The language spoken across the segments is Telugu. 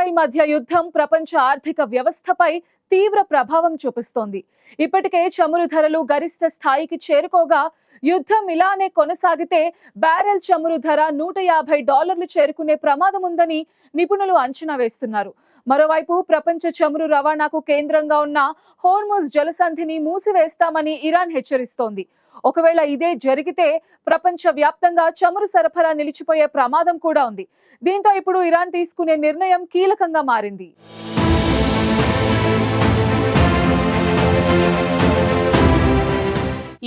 ఇజ్రాయెల్ మధ్య యుద్ధం ప్రపంచ ఆర్థిక వ్యవస్థపై తీవ్ర ప్రభావం చూపిస్తోంది. ఇప్పటికే చమురు ధరలు గరిష్ట స్థాయికి చేరుకోగా యుద్ధం ఇలానే కొనసాగితే బ్యారెల్ చమురు ధర $150 చేరుకునే ప్రమాదం ఉందని నిపుణులు అంచనా వేస్తున్నారు. మరోవైపు ప్రపంచ చమురు రవాణాకు కేంద్రంగా ఉన్న హోర్ముజ్ జలసంధిని మూసివేస్తామని ఇరాన్ హెచ్చరిస్తోంది. ఒకవేళ ఇదే జరిగితే ప్రపంచ వ్యాప్తంగా చమురు సరఫరా నిలిచిపోయే ప్రమాదం కూడా ఉంది. దీంతో ఇప్పుడు ఇరాన్ తీసుకునే నిర్ణయం కీలకంగా మారింది.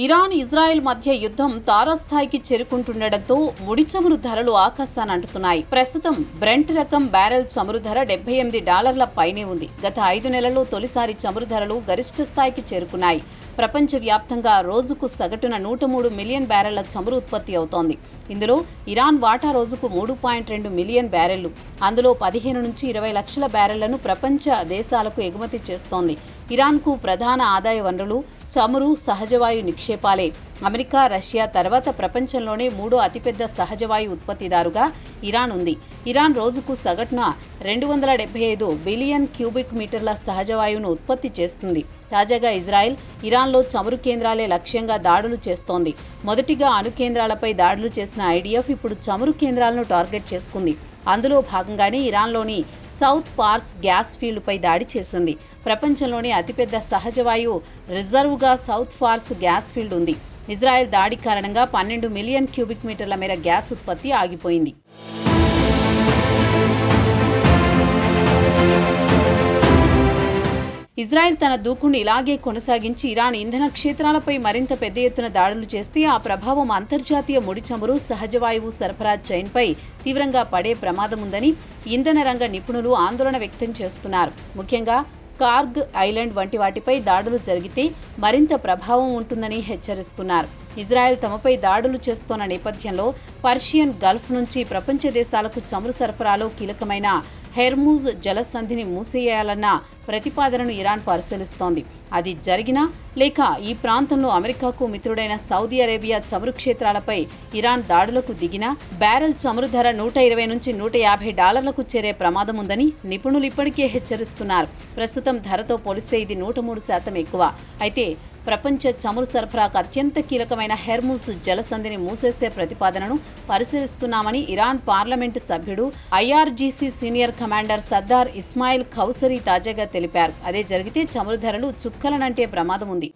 ఇరాన్ ఇజ్రాయెల్ మధ్య యుద్ధం తారాస్థాయికి చేరుకుంటుండటంతో ముడి చమురు ధరలు ఆకాశాన్ని అంటుతున్నాయి. ప్రస్తుతం బ్రెంట్ రకం బ్యారెల్ చమురు ధర $78 పైనే ఉంది. గత 5 నెలల్లో తొలిసారి చమురు ధరలు గరిష్ట స్థాయికి చేరుకున్నాయి. ప్రపంచవ్యాప్తంగా రోజుకు సగటున 103 మిలియన్ బ్యారెళ్ల చమురు ఉత్పత్తి అవుతోంది. ఇందులో ఇరాన్ వాటా రోజుకు 3.2 మిలియన్ బ్యారెళ్లు. అందులో 15 నుంచి 20 లక్షల బ్యారెళ్లను ప్రపంచ దేశాలకు ఎగుమతి చేస్తోంది. ఇరాన్కు ప్రధాన ఆదాయ వనరులు చమురు, సహజవాయు నిక్షేపాలే. అమెరికా, రష్యా తర్వాత ప్రపంచంలోనే 3వ అతిపెద్ద సహజవాయు ఉత్పత్తిదారుగా ఇరాన్ ఉంది. ఇరాన్ రోజుకు సగటున 275 బిలియన్ క్యూబిక్ మీటర్ల సహజవాయువును ఉత్పత్తి చేస్తుంది. తాజాగా ఇజ్రాయెల్ ఇరాన్లో చమురు కేంద్రాలే లక్ష్యంగా దాడులు చేస్తోంది. మొదటిగా అణు కేంద్రాలపై దాడులు చేసిన ఐడిఎఫ్ ఇప్పుడు చమురు కేంద్రాలను టార్గెట్ చేసుకుంది. అందులో భాగంగానే ఇరాన్లోని సౌత్ పార్స్ గ్యాస్ ఫీల్డ్పై దాడి చేసింది. ప్రపంచంలోని అతిపెద్ద సహజవాయు రిజర్వ్గా సౌత్ ఫార్స్ గ్యాస్ ఫీల్డ్ ఉంది. ఇజ్రాయెల్ దాడి కారణంగా 12 మిలియన్ క్యూబిక్ మీటర్ల మేర గ్యాస్ ఉత్పత్తి ఆగిపోయింది. ఇజ్రాయెల్ తన దూకుడును ఇలాగే కొనసాగించి ఇరాన్ ఇంధన క్షేత్రాలపై మరింత పెద్ద ఎత్తున దాడులు చేస్తే ఆ ప్రభావం అంతర్జాతీయ ముడి చమురు, సహజవాయువు సరఫరా చైన్పై తీవ్రంగా పడే ప్రమాదం ఉందని ఇంధన రంగ నిపుణులు ఆందోళన వ్యక్తం చేస్తున్నారు. ముఖ్యంగా కార్గ్ ఐలాండ్ వంటి వాటిపై దాడులు జరిగితే మరింత ప్రభావం ఉంటుందని హెచ్చరిస్తున్నారు. ఇజ్రాయెల్ తమపై దాడులు చేస్తోన్న నేపథ్యంలో పర్షియన్ గల్ఫ్ నుంచి ప్రపంచ దేశాలకు చమురు సరఫరాలో కీలకమైన హెర్ముజ్ జలసంధిని మూసేయాలన్న ప్రతిపాదనను ఇరాన్ పరిశీలిస్తోంది. అది జరిగినా లేక ఈ ప్రాంతంలో అమెరికాకు మిత్రుడైన సౌదీ అరేబియా చమురు క్షేత్రాలపై ఇరాన్ దాడులకు దిగినా బ్యారెల్ చమురు ధర $120 నుంచి $150లకు చేరే ప్రమాదం ఉందని నిపుణులు ఇప్పటికే హెచ్చరిస్తున్నారు. ప్రస్తుతం ధరతో పోలిస్తే ఇది 103% ఎక్కువ. అయితే ప్రపంచ చమురు సరఫరాకు అత్యంత కీలకమైన హెర్ముజ్ జలసంధిని మూసేసే ప్రతిపాదనను పరిశీలిస్తున్నామని ఇరాన్ పార్లమెంటు సభ్యుడు, IRGC senior commander Sardar Ismail Kowsari తాజాగా తెలిపారు. అదే జరిగితే చమురు ధరలు చుక్కలనంటే ప్రమాదం ఉంది.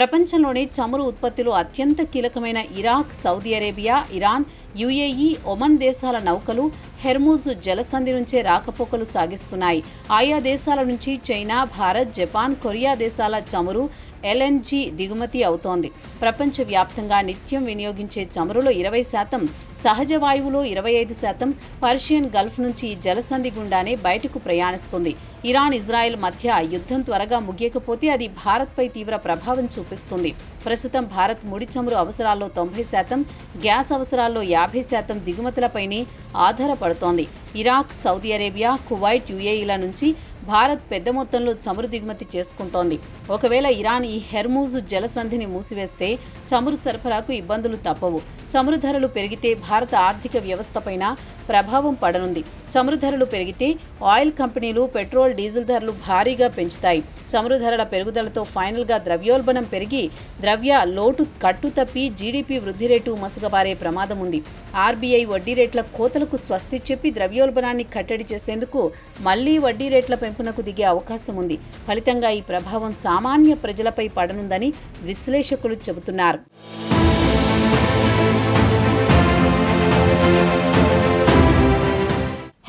ప్రపంచంలోని చమురు ఉత్పత్తిలో అత్యంత కీలకమైన Iraq, Saudi Arabia, Iran, UAE, Oman దేశాల నౌకలు హెర్ముజ్ జలసంధి నుంచే రాకపోకలు సాగిస్తున్నాయి. ఆయా దేశాల నుంచి చైనా, భారత్, జపాన్, కొరియా దేశాల చమురు, ఎల్ఎన్జీ దిగుమతి అవుతోంది. ప్రపంచవ్యాప్తంగా నిత్యం వినియోగించే చమురులో 20%, సహజ వాయువులో 25% పర్షియన్ గల్ఫ్ నుంచి ఈ జలసంధి గుండానే బయటకు ప్రయాణిస్తుంది. ఇరాన్, ఇజ్రాయెల్ మధ్య యుద్ధం త్వరగా ముగియకపోతే అది భారత్పై తీవ్ర ప్రభావం చూపిస్తుంది. ప్రస్తుతం భారత్ ముడి చమురు అవసరాల్లో 90%, గ్యాస్ అవసరాల్లో 50% దిగుమతులపైనే ఆధారపడుతోంది. ఇరాక్, సౌదీ అరేబియా, కువైట్, యుఏఈల నుంచి భారత్ పెద్ద మొత్తంలో చమురు దిగుమతి చేసుకుంటోంది. ఒకవేళ ఇరాన్ ఈ హెర్ముజ్ జలసంధిని మూసివేస్తే చమురు సరఫరాకు ఇబ్బందులు తప్పవు. చమురు ధరలు పెరిగితే భారత ఆర్థిక వ్యవస్థపైన ప్రభావం పడనుంది. చమురు ధరలు పెరిగితే ఆయిల్ కంపెనీలు పెట్రోల్, డీజిల్ ధరలు భారీగా పెంచుతాయి. చమురు ధరల పెరుగుదలతో ఫైనల్గా ద్రవ్యోల్బణం పెరిగి ద్రవ్య లోటు కట్టుతప్పి జీడీపీ వృద్ధి రేటు మసకబారే ప్రమాదం ఉంది. ఆర్బీఐ వడ్డీ రేట్ల కోతలకు స్వస్తి చెప్పి ద్రవ్యోల్బణాన్ని కట్టడి చేసేందుకు మళ్లీ వడ్డీ రేట్ల పెంపునకు దిగే అవకాశం ఉంది. ఫలితంగా ఈ ప్రభావం సామాన్య ప్రజలపై పడనుందని విశ్లేషకులు చెబుతున్నారు.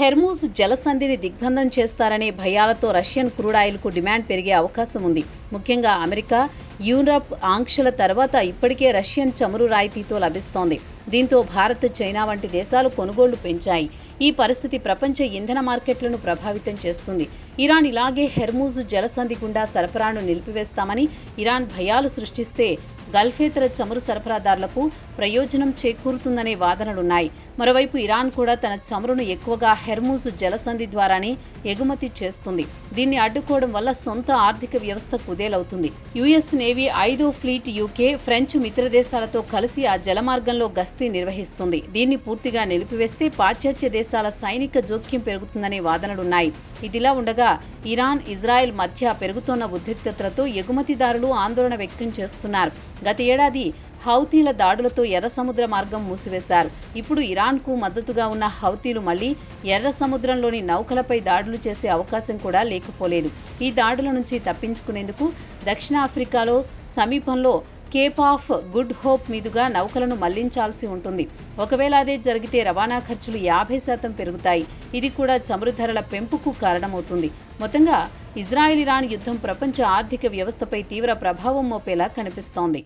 హెర్ముజ్ జలసంధిని దిగ్బంధం చేస్తారనే భయాలతో రష్యన్ క్రూడ్ ఆయిల్కు డిమాండ్ పెరిగే అవకాశం ఉంది. ముఖ్యంగా అమెరికా, యూరప్ ఆంక్షల తర్వాత ఇప్పటికే రష్యన్ చమురు రాయితీతో లభిస్తోంది. దీంతో భారత్, చైనా వంటి దేశాలు కొనుగోళ్లు పెంచాయి. ఈ పరిస్థితి ప్రపంచ ఇంధన మార్కెట్లను ప్రభావితం చేస్తుంది. ఇరాన్ ఇలాగే హెర్ముజ్ జలసంధి గుండా సరఫరాను నిలిపివేస్తామని ఇరాన్ భయాలు సృష్టిస్తే గల్ఫేతర చమురు సరఫరాదారులకు ప్రయోజనం చేకూరుతుందనే వాదనలున్నాయి. మరోవైపు ఇరాన్ కూడా తన చమురును ఎక్కువగా హెర్మూజ్ జలసంధి ద్వారానే ఎగుమతి చేస్తుంది. దీన్ని అడ్డుకోవడం వల్ల సొంత ఆర్థిక వ్యవస్థ కుదేలవుతుంది. యుఎస్ నేవీ 5వ ఫ్లీట్ యూకే, ఫ్రెంచ్ మిత్రదేశాలతో కలిసి ఆ జలమార్గంలో గస్తీ నిర్వహిస్తుంది. దీన్ని పూర్తిగా నిలిపివేస్తే పాశ్చాత్య దేశాల సైనిక జోక్యం పెరుగుతుందనే వాదనలున్నాయి. ఇదిలా ఉండగా ఇరాన్, ఇజ్రాయెల్ మధ్య పెరుగుతున్న ఉద్రిక్తతలతో ఎగుమతిదారులు ఆందోళన వ్యక్తం చేస్తున్నారు. గత ఏడాది హౌతీల దాడులతో ఎర్ర సముద్ర మార్గం మూసివేశారు. ఇప్పుడు ఇరాన్కు మద్దతుగా ఉన్న హౌతీలు మళ్లీ ఎర్ర సముద్రంలోని నౌకలపై దాడులు చేసే అవకాశం కూడా లేకపోలేదు. ఈ దాడుల నుంచి తప్పించుకునేందుకు దక్షిణాఫ్రికాలో సమీపంలో కేప్ ఆఫ్ గుడ్ హోప్ మీదుగా నౌకలను మళ్లించాల్సి ఉంటుంది. ఒకవేళ అదే జరిగితే రవాణా ఖర్చులు 50% పెరుగుతాయి. ఇది కూడా చమురు ధరల పెంపుకు కారణమవుతుంది. మొత్తంగా ఇజ్రాయెల్ ఇరాన్ యుద్ధం ప్రపంచ ఆర్థిక వ్యవస్థపై తీవ్ర ప్రభావం మోపేలా కనిపిస్తోంది.